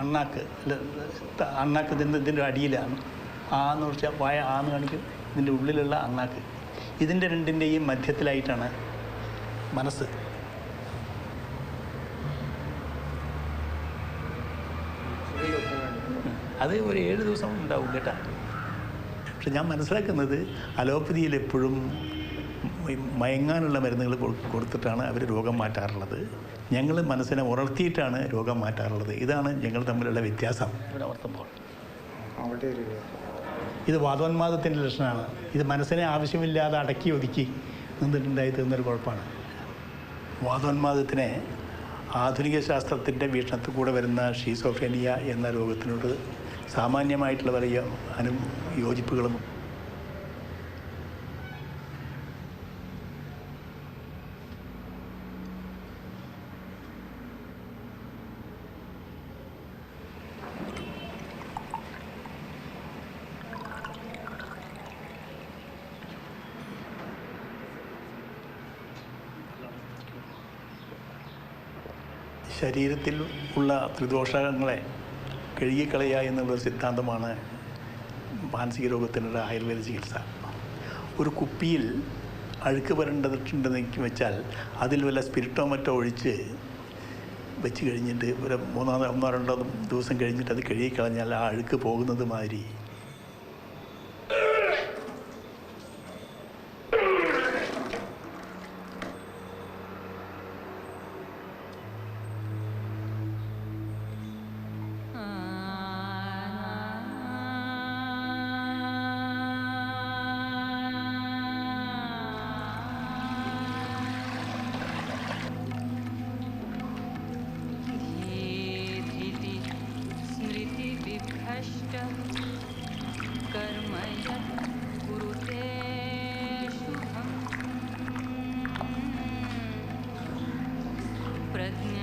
അണ്ണാക്ക് അണ്ണാക്ക് ഇതിൻ്റെ അടിയിലാണ്. ആന്ന് വെച്ചാൽ വായ ആന്ന് കാണിക്കും, ഇതിൻ്റെ ഉള്ളിലുള്ള അണ്ണാക്ക്. ഇതിൻ്റെ രണ്ടിൻ്റെയും മധ്യത്തിലായിട്ടാണ് മനസ്സ്. അത് ഒരു 7 ദിവസം ഉണ്ടാവും കേട്ടോ. പക്ഷെ ഞാൻ മനസ്സിലാക്കുന്നത് അലോപ്പതിയിൽ എപ്പോഴും മയങ്ങാനുള്ള മരുന്നുകൾ കൊടുത്തിട്ടാണ് അവർ രോഗം മാറ്റാറുള്ളത്. ഞങ്ങൾ മനസ്സിനെ ഉണർത്തിയിട്ടാണ് രോഗം മാറ്റാറുള്ളത്. ഇതാണ് ഞങ്ങൾ തമ്മിലുള്ള വ്യത്യാസം. ഇവിടെ ഓർത്തുമ്പോൾ ഇത് വാദോന്മാദത്തിൻ്റെ ലക്ഷണമാണ്. ഇത് മനസ്സിനെ ആവശ്യമില്ലാതെ അടക്കി ഒതുക്കി നിന്നിട്ടുണ്ടായി തീർന്നൊരു കുഴപ്പമാണ്. വാദോന്മാദത്തിനെ ആധുനിക ശാസ്ത്രത്തിൻ്റെ വീക്ഷണത്തിൽ കൂടെ വരുന്ന ഷീസോഫ്രീനിയ എന്ന രോഗത്തിനോട് സാമാന്യമായിട്ടുള്ള വലിയ യോജിപ്പുകളും ശരീരത്തിൽ ഉള്ള ത്രിദോഷങ്ങളെ കഴുകിക്കളയുക എന്നുള്ളൊരു സിദ്ധാന്തമാണ് മാനസിക രോഗത്തിനുള്ള ആയുർവേദ ചികിത്സ. ഒരു കുപ്പിയിൽ അഴുക്ക് വരേണ്ടതുണ്ടെന്ന് വെച്ചാൽ അതിൽ വല്ല സ്പിരിറ്റോ മറ്റോ ഒഴിച്ച് വെച്ച് കഴിഞ്ഞിട്ട് ഒരു 1-2 ദിവസം കഴിഞ്ഞിട്ട് അത് കഴുകിക്കളഞ്ഞാൽ ആ അഴുക്ക് പോകുന്നത് മാതിരി प्रज्ञा